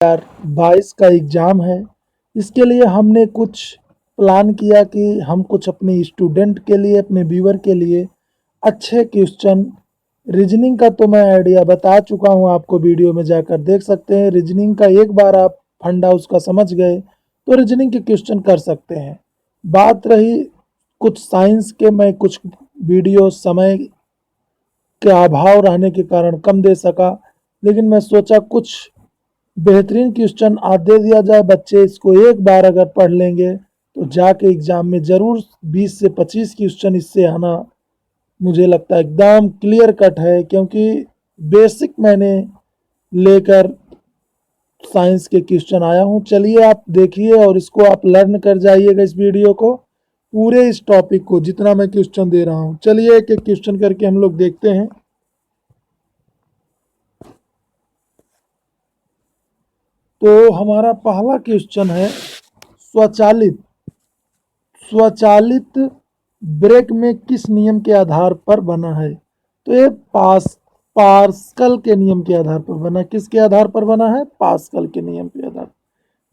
2022 का एग्ज़ाम है। इसके लिए हमने कुछ प्लान किया कि हम कुछ अपने स्टूडेंट के लिए, अपने व्यूअर के लिए अच्छे क्वेश्चन, रीजनिंग का तो मैं आइडिया बता चुका हूँ आपको, वीडियो में जाकर देख सकते हैं। रीजनिंग का एक बार आप फंडा उसका समझ गए तो रीजनिंग के क्वेश्चन कर सकते हैं। बात रही कुछ साइंस के, मैं कुछ वीडियो समय के अभाव रहने के कारण कम दे सका, लेकिन मैं सोचा कुछ बेहतरीन क्वेश्चन आज दे दिया जाए। बच्चे इसको एक बार अगर पढ़ लेंगे तो जाके एग्जाम में ज़रूर 20 से 25 क्वेश्चन इससे आना मुझे लगता है एकदम क्लियर कट है, क्योंकि बेसिक मैंने लेकर साइंस के क्वेश्चन आया हूँ। चलिए आप देखिए और इसको आप लर्न कर जाइएगा, इस वीडियो को, पूरे इस टॉपिक को जितना मैं क्वेश्चन दे रहा हूँ। चलिए एक एक क्वेश्चन करके हम लोग देखते हैं। तो हमारा पहला क्वेश्चन है, स्वचालित स्वचालित ब्रेक में किस नियम के आधार पर बना है? तो ये पास्कल के नियम के आधार पर बना। किसके आधार पर बना है? पास्कल के नियम के आधार।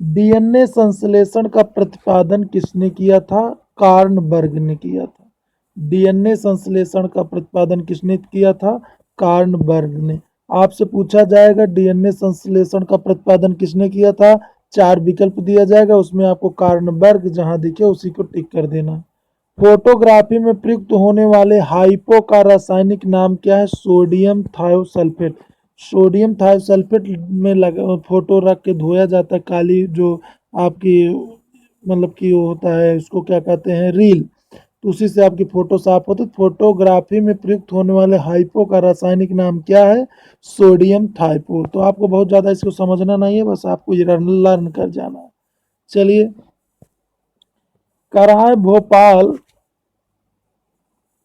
डीएनए संश्लेषण का प्रतिपादन किसने किया था? कार्नबर्ग ने किया था। डीएनए संश्लेषण का प्रतिपादन किसने किया था? कार्नबर्ग ने। आपसे पूछा जाएगा डीएनए संश्लेषण का प्रतिपादन किसने किया था? 4 विकल्प दिया जाएगा, उसमें आपको कार्नबर्ग जहां दिखे उसी को टिक कर देना। फोटोग्राफी में प्रयुक्त होने वाले हाइपो का रासायनिक नाम क्या है? Sodium thiosulphate. सोडियम थायोसल्फेट में फोटो रख के धोया जाता है, काली जो आपकी मतलब कि वो होता है, उसको क्या कहते हैं, रील, तो उसी से आपकी फोटो साफ होती है। फोटोग्राफी में प्रयुक्त होने वाले हाइपो का रासायनिक नाम क्या है? सोडियम थाइपो। तो आपको बहुत ज़्यादा इसको समझना नहीं है, बस आपको ये लर्न कर जाना है। चलिए, कराए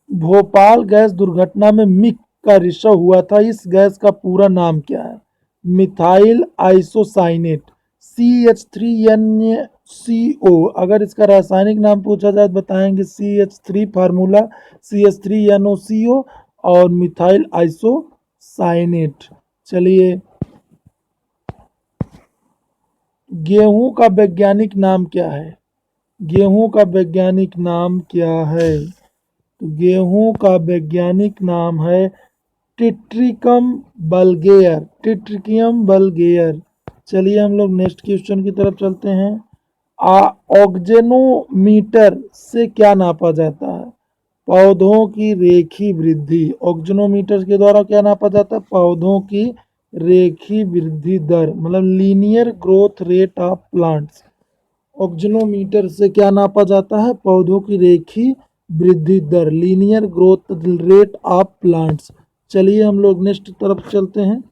भोपाल गैस दुर्घटना में मिक का रिश्व हुआ था, इस गैस का पूरा नाम क्या है? Methyl isocyanate, CH3NCO। अगर इसका रासायनिक नाम पूछा जाए तो बताएंगे CH3 फार्मूला, CH3NOCO और मिथाइल आइसोसाइनेट। चलिए, गेहूं का वैज्ञानिक नाम क्या है? गेहूं का वैज्ञानिक नाम क्या है? तो गेहूं का वैज्ञानिक नाम है टिट्रिकम बल्गेयर। टिट्रिकियम बल्गेयर। चलिए हम लोग नेक्स्ट क्वेश्चन की तरफ चलते हैं। ऑक्जेनोमीटर से क्या नापा जाता है? पौधों की रेखी वृद्धि। ऑक्जेनोमीटर के द्वारा क्या नापा जाता है? पौधों की रेखी वृद्धि दर, मतलब linear growth rate of plants. Auxanometer से क्या नापा जाता है? पौधों की रेखी वृद्धि दर, linear growth rate of plants. चलिए हम लोग नेक्स्ट तरफ चलते हैं।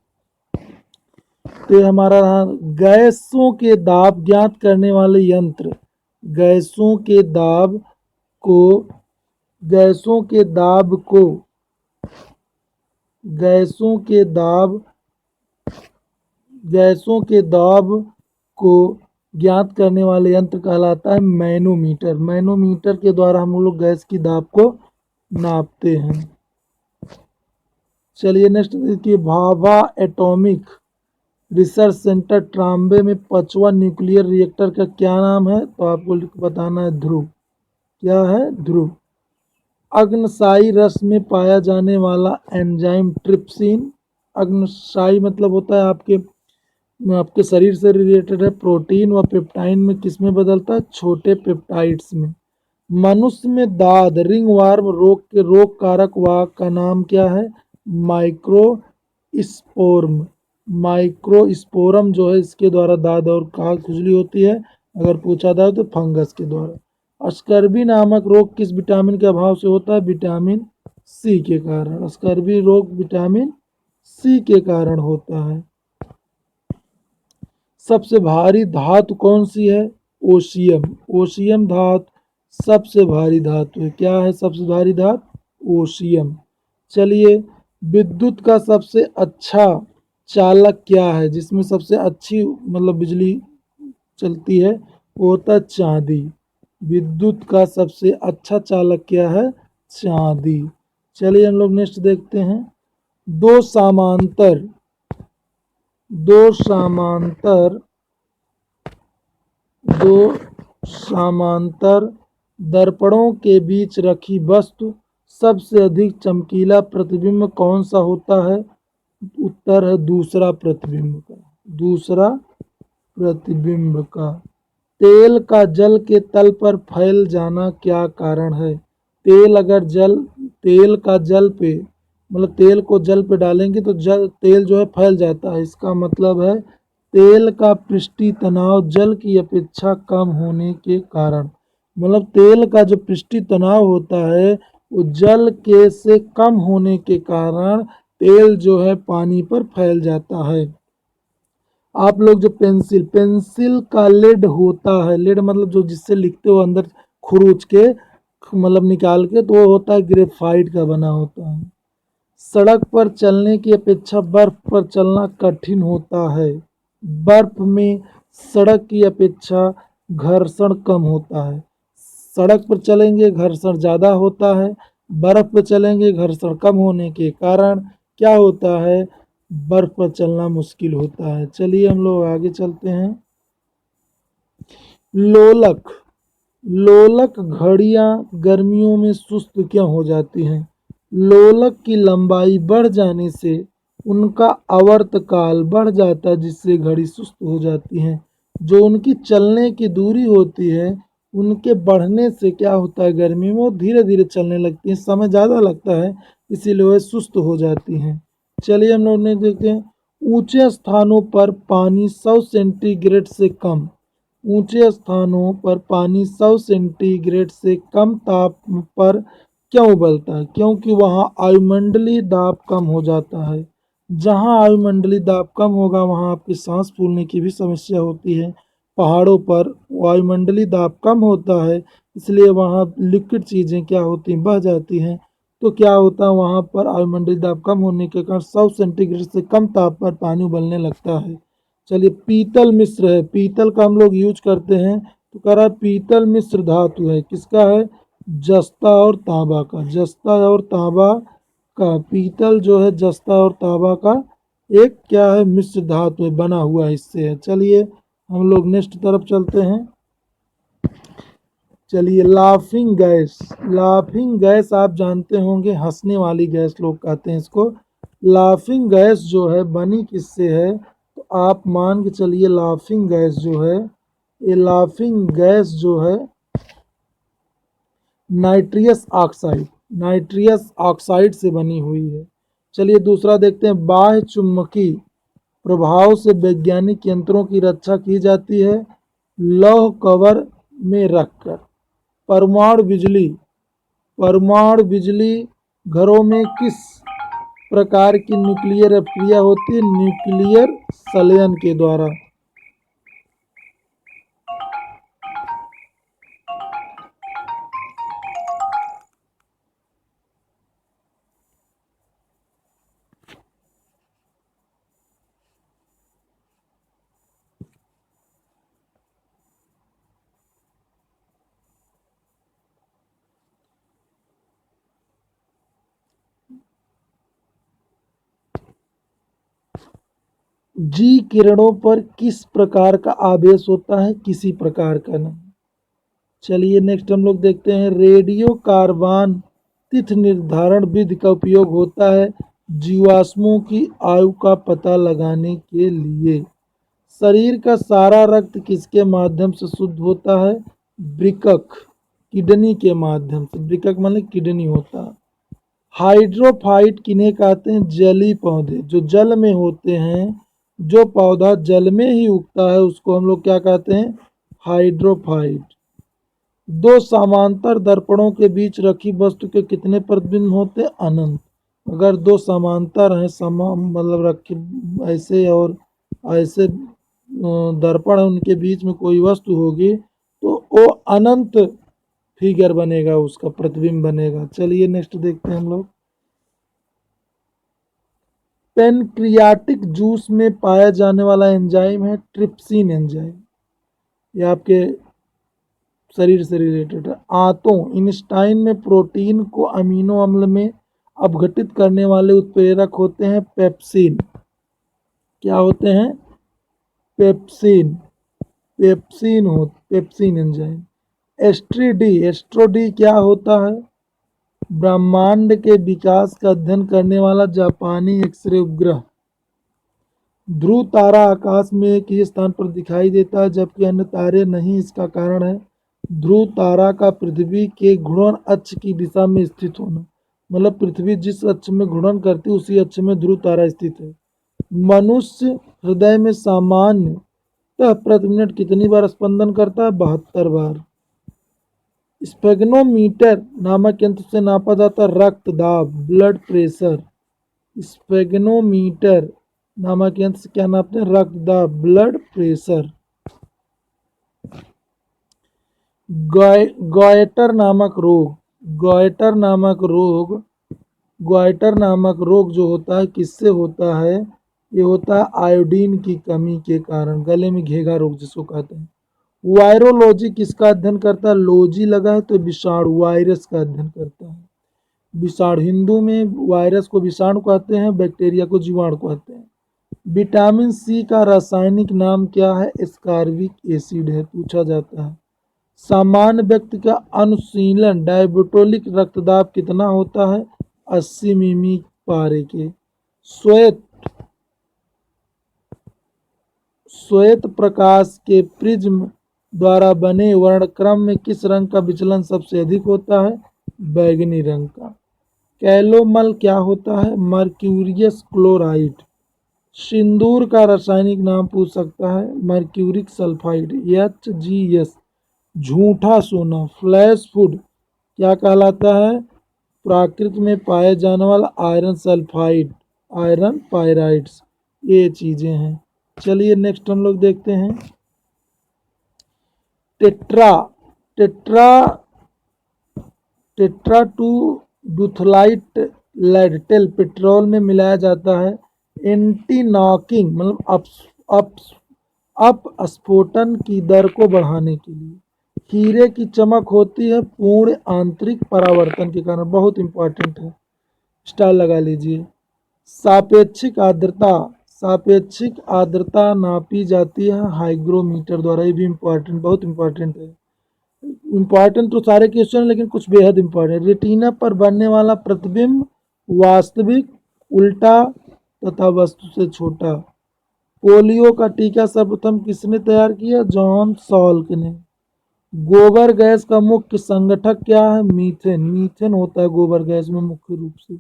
तो ये हमारा रहा गैसों के दाब ज्ञात करने वाले यंत्र। गैसों के दाब को गैसों के दाब को गैसों के दाब गैसों के दाब को ज्ञात करने वाले यंत्र कहलाता है मैनोमीटर। मैनोमीटर के द्वारा हम लोग गैस की दाब को नापते हैं। चलिए नेक्स्ट देखिए, Bhabha atomic research centre Trombay में 5वां न्यूक्लियर रिएक्टर का क्या नाम है? तो आपको बताना है ध्रुव। क्या है? ध्रुव। अग्नसाई रस में पाया जाने वाला एंजाइम ट्रिप्सिन। अग्नसाई मतलब होता है आपके शरीर से रिलेटेड है, प्रोटीन व पेप्टाइन में किस में बदलता है? छोटे पेप्टाइड्स में। मनुष्य में दाद रिंगवर्म रोग कारक वाहक का नाम क्या है? माइक्रोस्पोर्म। माइक्रोस्पोरम जो है, इसके द्वारा दाद और खाल खुजली होती है। अगर पूछा जाए तो फंगस के द्वारा। स्कर्वी नामक रोग किस विटामिन के अभाव से होता है? विटामिन सी के कारण। स्कर्वी रोग विटामिन सी के कारण होता है। सबसे भारी धातु कौन सी है? ओशियम। ओशियम धातु सबसे भारी धातु है। क्या है सबसे भारी धातु? ओशियम। चलिए, विद्युत का सबसे अच्छा चालक क्या है, जिसमें सबसे अच्छी मतलब बिजली चलती है? वो होता है चांदी। विद्युत का सबसे अच्छा चालक क्या है? चांदी। चलिए हम लोग नेक्स्ट देखते हैं। दो समांतर दो समांतर दो समांतर दर्पणों के बीच रखी वस्तु सबसे अधिक चमकीला प्रतिबिंब कौन सा होता है? उत्तर है दूसरा प्रतिबिंब का। दूसरा प्रतिबिंब का। तेल का जल के तल पर फैल जाना क्या कारण है? तेल अगर जल तेल का जल पे मतलब तेल को जल पे डालेंगे तो जल तेल जो है फैल जाता है। इसका मतलब है तेल का पृष्ठीय तनाव जल की अपेक्षा कम होने के कारण। मतलब तेल का जो पृष्ठीय तनाव होता है वो जल के से कम होने के कारण तेल जो है पानी पर फैल जाता है। आप लोग जो पेंसिल का लेड होता है, लेड मतलब जो जिससे लिखते हो अंदर खुरूच के मतलब निकाल के, तो वो होता है ग्रेफाइट का बना होता है। सड़क पर चलने की अपेक्षा बर्फ पर चलना कठिन होता है। बर्फ में सड़क की अपेक्षा घर्षण कम होता है। सड़क पर चलेंगे घर्षण ज़्यादा होता है, बर्फ पर चलेंगे घर्षण कम होने के कारण क्या होता है? बर्फ पर चलना मुश्किल होता है। चलिए हम लोग आगे चलते हैं। लोलक लोलक घड़ियां गर्मियों में सुस्त क्यों हो जाती हैं? लोलक की लंबाई बढ़ जाने से उनका आवर्तकाल बढ़ जाता है जिससे घड़ी सुस्त हो जाती हैं। जो उनकी चलने की दूरी होती है उनके बढ़ने से क्या होता है, गर्मी में वो धीरे धीरे चलने लगती हैं, समय ज़्यादा लगता है इसीलिए वह सुस्त हो जाती हैं। चलिए हम लोग ने देखते हैं। ऊंचे स्थानों पर पानी 100 सेंटीग्रेड से कम ऊंचे स्थानों पर पानी 100 सेंटीग्रेड से कम ताप पर क्यों उबलता है? क्योंकि वहाँ वायुमंडलीय दाब कम हो जाता है। जहाँ वायुमंडलीय दाब कम होगा वहाँ आपकी सांस फूलने की भी समस्या होती है। पहाड़ों पर वायुमंडलीय दाब कम होता है इसलिए वहाँ लिक्विड चीज़ें क्या होती हैं, बह जाती हैं। तो क्या होता है वहाँ पर वायुमंडलीय दाब कम होने के कारण 100 सेंटीग्रेड से कम ताप पर पानी उबलने लगता है। चलिए पीतल मिश्र है, पीतल का हम लोग यूज करते हैं तो कह रहा है पीतल मिश्र धातु है, किसका है? जस्ता और तांबा का। जस्ता और तांबा का पीतल जो है जस्ता और तांबा का एक क्या है, मिश्र धातु है, बना हुआ हिस्से है। चलिए हम लोग नेक्स्ट तरफ चलते हैं। चलिए लाफिंग गैस आप जानते होंगे, हंसने वाली गैस लोग कहते हैं इसको। लाफिंग गैस जो है बनी किससे है? तो आप मान के चलिए लाफिंग गैस जो है, ये लाफिंग गैस जो है नाइट्रियस ऑक्साइड से बनी हुई है। चलिए दूसरा देखते हैं। बाह्य चुंबकीय प्रभाव से वैज्ञानिक यंत्रों की रक्षा की जाती है लौह कवर में रखकर। परमाणु बिजली परमाणु बिजली घरों में किस प्रकार की न्यूक्लियर अभिक्रिया होती है? न्यूक्लियर संलयन के द्वारा। जी किरणों पर किस प्रकार का आवेश होता है? किसी प्रकार का नहीं। चलिए नेक्स्ट हम लोग देखते हैं। रेडियो कार्बन तिथि निर्धारण विधि का उपयोग होता है जीवाश्मों की आयु का पता लगाने के लिए। शरीर का सारा रक्त किसके माध्यम से शुद्ध होता है? वृकक किडनी के माध्यम से। वृकक मतलब किडनी होता है। हाइड्रोफाइट किन्हें कहते हैं? जलीय पौधे जो जल में होते हैं। जो पौधा जल में ही उगता है उसको हम लोग क्या कहते हैं? हाइड्रोफाइट। दो समांतर दर्पणों के बीच रखी वस्तु के कितने प्रतिबिंब होते हैं? अनंत। अगर दो समांतर हैं मतलब रखे ऐसे और ऐसे दर्पण है उनके बीच में कोई वस्तु होगी तो वो अनंत फिगर बनेगा, उसका प्रतिबिंब बनेगा। चलिए नेक्स्ट देखते हैं हम लोग। पेनक्रियाटिक जूस में पाया जाने वाला एंजाइम है ट्रिप्सिन एंजाइम। ये आपके शरीर से रिलेटेड है। आंतों इंस्टाइन में प्रोटीन को अमीनो अम्ल में अपघटित करने वाले उत्प्रेरक होते हैं पेप्सिन। क्या होते हैं? Pepsin, pepsin enzyme. Astro D क्या होता है? ब्रह्मांड के विकास का अध्ययन करने वाला जापानी एक्सरे उपग्रह। ध्रुव तारा आकाश में एक ही स्थान पर दिखाई देता है जबकि अन्य तारे नहीं, इसका कारण है ध्रुव तारा का पृथ्वी के घूर्णन अक्ष की दिशा में स्थित होना। मतलब पृथ्वी जिस अक्ष में घूर्णन करती है उसी अक्ष में ध्रुव तारा स्थित है। मनुष्य हृदय में सामान्यतः प्रति मिनट कितनी बार स्पंदन करता है? 72 बार। स्पेग्नोमीटर नामक यंत्र से नापा जाता रक्त दाब, ब्लड प्रेशर। स्पेग्नोमीटर नामक यंत्र से क्या नापते हैं? रक्त दाब, ब्लड प्रेशर। गॉयटर नामक रोग, गॉयटर नामक रोग, गॉयटर नामक रोग जो होता है किससे होता है? ये होता है आयोडीन की कमी के कारण, गले में घेगा रोग जिसको कहते हैं। वायरोलॉजी किसका अध्ययन करता है? लॉजी लगा है तो विषाणु, वायरस का अध्ययन करता है। विषाणु, हिंदू में वायरस को विषाणु कहते हैं, बैक्टीरिया को जीवाणु कहते हैं। विटामिन सी का रासायनिक नाम क्या है? एस्कॉर्बिक एसिड है, पूछा जाता है। सामान्य व्यक्ति का अनुशीलन डायबिटोलिक रक्तदाब कितना होता है? 80 मिमी पारे के। श्वेत प्रकाश के प्रिज्म द्वारा बने वर्णक्रम में किस रंग का विचलन सबसे अधिक होता है? बैगनी रंग का। कैलोमल क्या होता है? Mercurius chloride. सिंदूर का रासायनिक नाम पूछ सकता है? Mercuric sulphide, HGS। झूठा सोना, फ्लैश फूड क्या कहलाता है? प्राकृत में पाए जाने वाला आयरन सल्फाइड, आयरन पायराइड्स, ये चीजें हैं। चलिए नेक्स्ट हम लोग देखते हैं टेट्रा टेट्रा टेट्रा टू डूथलाइट लेडटेल पेट्रोल में मिलाया जाता है एंटी नॉकिंग मतलब अपस्फोटन की दर को बढ़ाने के लिए। हीरे की चमक होती है पूर्ण आंतरिक परावर्तन के कारण, बहुत इंपॉर्टेंट है, स्टार लगा लीजिए। सापेक्षिक आर्द्रता, सापेक्षिक आर्द्रता नापी जाती है हाइग्रोमीटर द्वारा, ये भी इंपॉर्टेंट, बहुत इंपॉर्टेंट है। इंपॉर्टेंट तो सारे क्वेश्चन है लेकिन कुछ बेहद इंपॉर्टेंट। रेटिना पर बनने वाला प्रतिबिंब वास्तविक, उल्टा तथा वस्तु से छोटा। पोलियो का टीका सर्वप्रथम किसने तैयार किया? जॉन सॉल्क ने। गोबर गैस का मुख्य संगठक क्या है? मीथेन, मीथेन होता है गोबर गैस में मुख्य रूप से।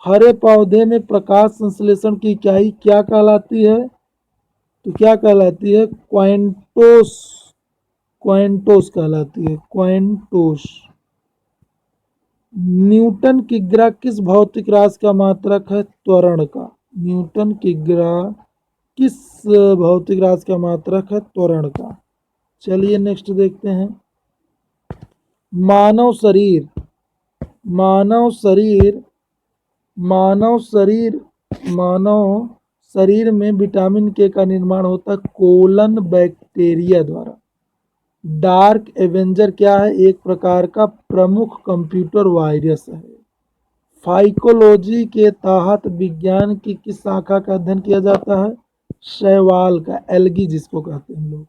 हरे पौधे में प्रकाश संश्लेषण की इकाई क्या कहलाती है? तो क्या कहलाती है? क्वांटोस, क्वांटोस कहलाती है, क्वांटोस। न्यूटन की ग्रह किस भौतिक राशि का मात्रक है? त्वरण का। न्यूटन की ग्रह किस भौतिक राशि का मात्रक है? त्वरण का। चलिए नेक्स्ट देखते हैं मानव शरीर, मानव शरीर, मानव शरीर, मानव शरीर में विटामिन के का निर्माण होता है कोलन बैक्टीरिया द्वारा। डार्क एवेंजर क्या है? एक प्रकार का प्रमुख कंप्यूटर वायरस है। फाइकोलॉजी के तहत विज्ञान की किस शाखा का अध्ययन किया जाता है? शैवाल का, एल्गी जिसको कहते हैं हम लोग।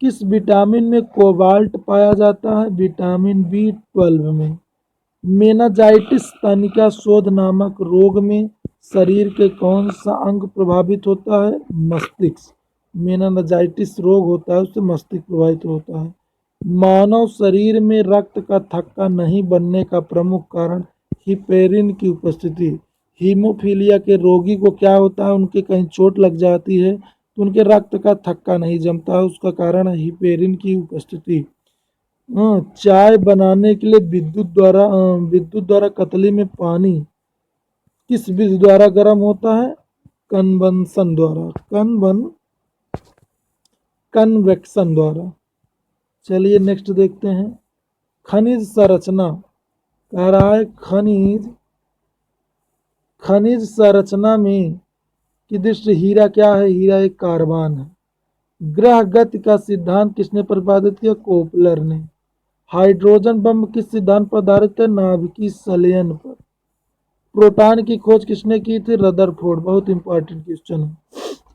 किस विटामिन में कोबाल्ट पाया जाता है? विटामिन B12 में। मेनाजाइटिस तनिका शोध नामक रोग में शरीर के कौन सा अंग प्रभावित होता है? मस्तिष्क। मेनाजाइटिस रोग होता है उससे मस्तिष्क प्रभावित होता है। मानव शरीर में रक्त का थक्का नहीं बनने का प्रमुख कारण हिपेरिन की उपस्थिति। हीमोफीलिया के रोगी को क्या होता है? उनके कहीं चोट लग जाती है तो उनके रक्त का थक्का नहीं जमता है, उसका कारण है हिपेरिन की उपस्थिति। चाय बनाने के लिए विद्युत द्वारा कतली में पानी किस विधि द्वारा गर्म होता है? कन्वेक्शन द्वारा, कन्वेक्शन द्वारा। चलिए नेक्स्ट देखते हैं खनिज संरचना। कह रहा है खनिज संरचना में की दृष्टि हीरा क्या है? हीरा एक कार्बन है। ग्रह गति का सिद्धांत किसने प्रतिपादित किया? कोपलर ने। हाइड्रोजन बम किस सिद्धांत पर आधारित है? नाभिकीय संलयन पर। प्रोटॉन की खोज किसने की थी? रदरफोर्ड। बहुत इंपॉर्टेंट क्वेश्चन है।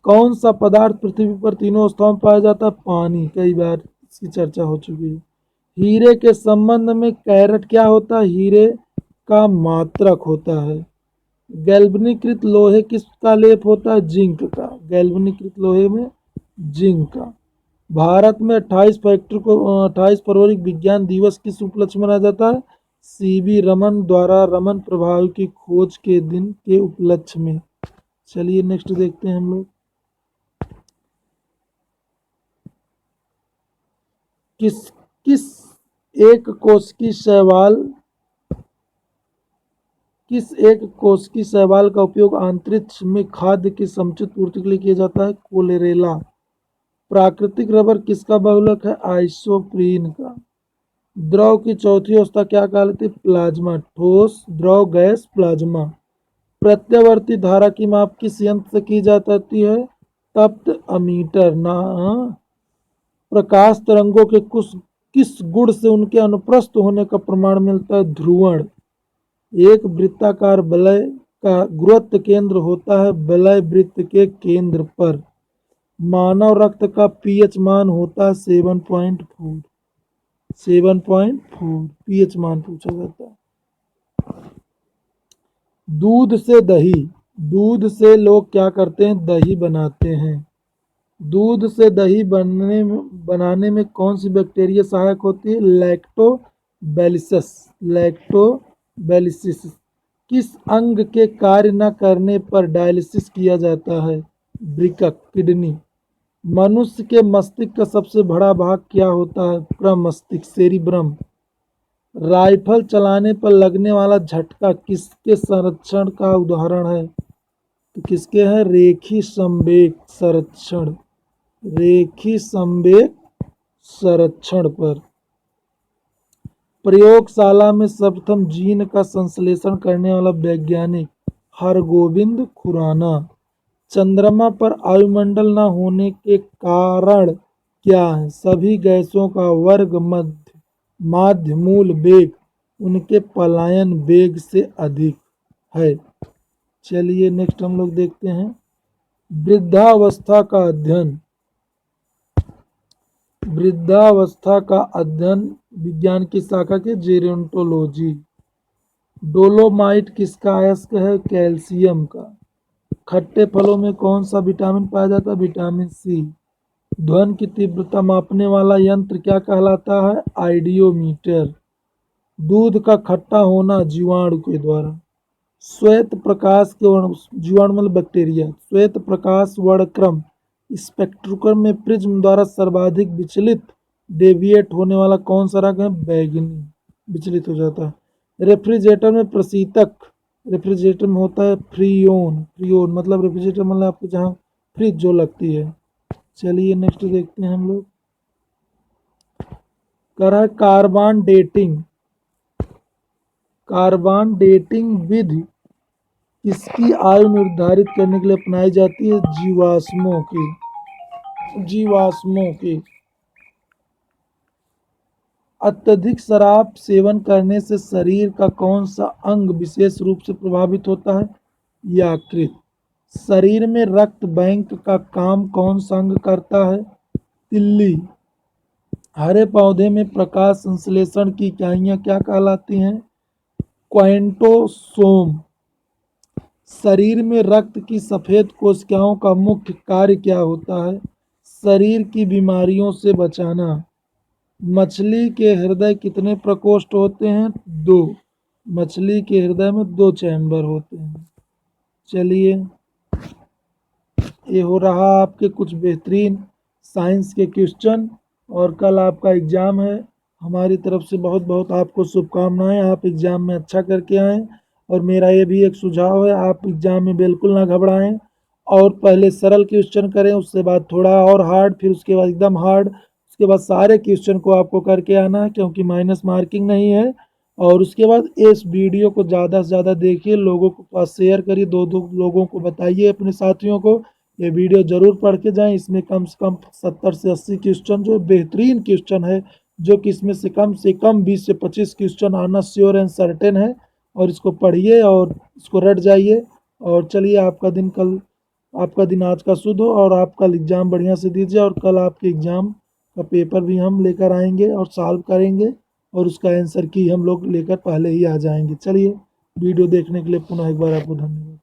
कौन सा पदार्थ पृथ्वी पर तीनों अवस्थाओं में पाया जाता है? पानी। कई बार इसकी चर्चा हो चुकी है। हीरे के संबंध में कैरेट क्या होता है? हीरे का मात्रक होता है। गैल्वनीकृत लोहे किसका लेप होता है? जिंक का। गैल्वनीकृत लोहे में जिंक का। भारत में 28 फरवरी विज्ञान दिवस किस उपलक्ष्य में मनाया जाता है? सीवी रमन द्वारा रमन प्रभाव की खोज के दिन के उपलक्ष्य में। चलिए नेक्स्ट देखते हैं हम लोग। किस किस एक कोशिकी शैवाल किस एक कोशिकी शैवाल का उपयोग अंतरिक्ष में खाद्य की समुचित पूर्ति के लिए किया जाता है? कोलेरेला। प्राकृतिक रबर किसका बहुलक है? आइसोप्रीन का। द्रव की चौथी अवस्था क्या कहलाती है? प्लाज्मा। ठोस, द्रव, गैस, प्लाज्मा। प्रत्यावर्ती धारा की माप किस यंत्र से की जाती है? तप्त अमीटर। ना प्रकाश तरंगों के किस गुण से उनके अनुप्रस्थ होने का प्रमाण मिलता है? ध्रुवण। एक वृत्ताकार वलय का गुरुत्व केंद्र होता है वलय वृत्त के केंद्र पर। मानव रक्त का पीएच मान होता है 7.4। 7.4 पीएच मान पूछा जाता है। दूध से दही। दूध से लोग क्या करते हैं? दही बनाते हैं। दूध से दही बनाने में कौन सी बैक्टीरिया सहायक होती है? लैक्टोबैसिलस। लैक्टोबैसिलस। किस अंग के कार्य न करने पर डायलिसिस किया जाता है? वृक्क, किडनी। मनुष्य के मस्तिष्क का सबसे बड़ा भाग क्या होता है? प्रमस्तिष्क, सेरिब्रम। राइफल चलाने पर लगने वाला झटका किसके संरक्षण का उदाहरण है? तो किसके है? रेखी संवेग संरक्षण। रेखी संवेग संरक्षण पर। प्रयोगशाला में सर्वप्रथम जीन का संश्लेषण करने वाला वैज्ञानिक हरगोविंद खुराना। चंद्रमा पर वायुमंडल न होने के कारण क्या है? सभी गैसों का वर्ग माध्य मूल वेग उनके पलायन वेग से अधिक है। चलिए नेक्स्ट हम लोग देखते हैं वृद्धावस्था का अध्ययन। वृद्धावस्था का अध्ययन विज्ञान की शाखा के जेरोंटोलॉजी। डोलोमाइट किसका अयस्क है? कैल्शियम का। खट्टे फलों में कौन सा विटामिन पाया जाता है? Vitamin C. ध्वनि की तीव्रता मापने वाला यंत्र क्या कहलाता है? आइडियोमीटर। दूध का खट्टा होना जीवाणु के द्वारा। श्वेत प्रकाश के जीवाणु मतलब बैक्टीरिया। श्वेत प्रकाश वर्णक्रम स्पेक्ट्रम में प्रिज्म द्वारा सर्वाधिक विचलित डेविएट होने वाला कौन सा रंग है? बैगनी। विचलित हो जाता है। रेफ्रिजरेटर में प्रशीतक रेफ्रिजरेटर में होता है फ्रीओन। फ्रीओन मतलब रेफ्रिजरेटर मतलब आपको जहाँ फ्रिज जो लगती है। चलिए नेक्स्ट देखते हैं हम लोग। कह रहा है कार्बन डेटिंग। कार्बन डेटिंग विधि किसकी आयु निर्धारित करने के लिए अपनाई जाती है? जीवाश्मों की। जीवाश्मों की। अत्यधिक शराब सेवन करने से शरीर का कौन सा अंग विशेष रूप से प्रभावित होता है? यकृत। शरीर में रक्त बैंक का काम कौन सा अंग करता है? तिल्ली। हरे पौधे में प्रकाश संश्लेषण की इकाइयां क्या कहलाती हैं? क्वाइंटोसोम। शरीर में रक्त की सफेद कोशिकाओं का मुख्य कार्य क्या होता है? शरीर की बीमारियों से बचाना। मछली के हृदय कितने प्रकोष्ठ होते हैं? 2। मछली के हृदय में 2 चैम्बर होते हैं। चलिए ये हो रहा आपके कुछ बेहतरीन साइंस के क्वेश्चन और कल आपका एग्ज़ाम है। हमारी तरफ से बहुत बहुत आपको शुभकामनाएं। आप एग्ज़ाम में अच्छा करके आएँ और मेरा ये भी एक सुझाव है आप एग्ज़ाम में बिल्कुल ना घबराएं और पहले सरल क्वेश्चन करें, उसके बाद थोड़ा और हार्ड, फिर उसके बाद एकदम हार्ड, उसके बाद सारे क्वेश्चन को आपको करके आना है क्योंकि माइनस मार्किंग नहीं है। और उसके बाद इस वीडियो को ज़्यादा से ज़्यादा देखिए, लोगों के पास शेयर करिए, 2-2 लोगों को बताइए अपने साथियों को ये वीडियो ज़रूर पढ़ के जाएं। इसमें कम से कम 70 से 80 क्वेश्चन जो बेहतरीन क्वेश्चन है, जो कि इसमें से कम 20 से 25 क्वेश्चन आना श्योर एंड सर्टेन है। और इसको पढ़िए और इसको रट जाइए। और चलिए, आपका दिन आज का शुभ हो और आप कल एग्ज़ाम बढ़िया से दीजिए, और कल आपके एग्ज़ाम का पेपर भी हम लेकर आएंगे और सॉल्व करेंगे, और उसका आंसर की हम लोग लेकर पहले ही आ जाएंगे। चलिए, वीडियो देखने के लिए पुनः एक बार आपको धन्यवाद।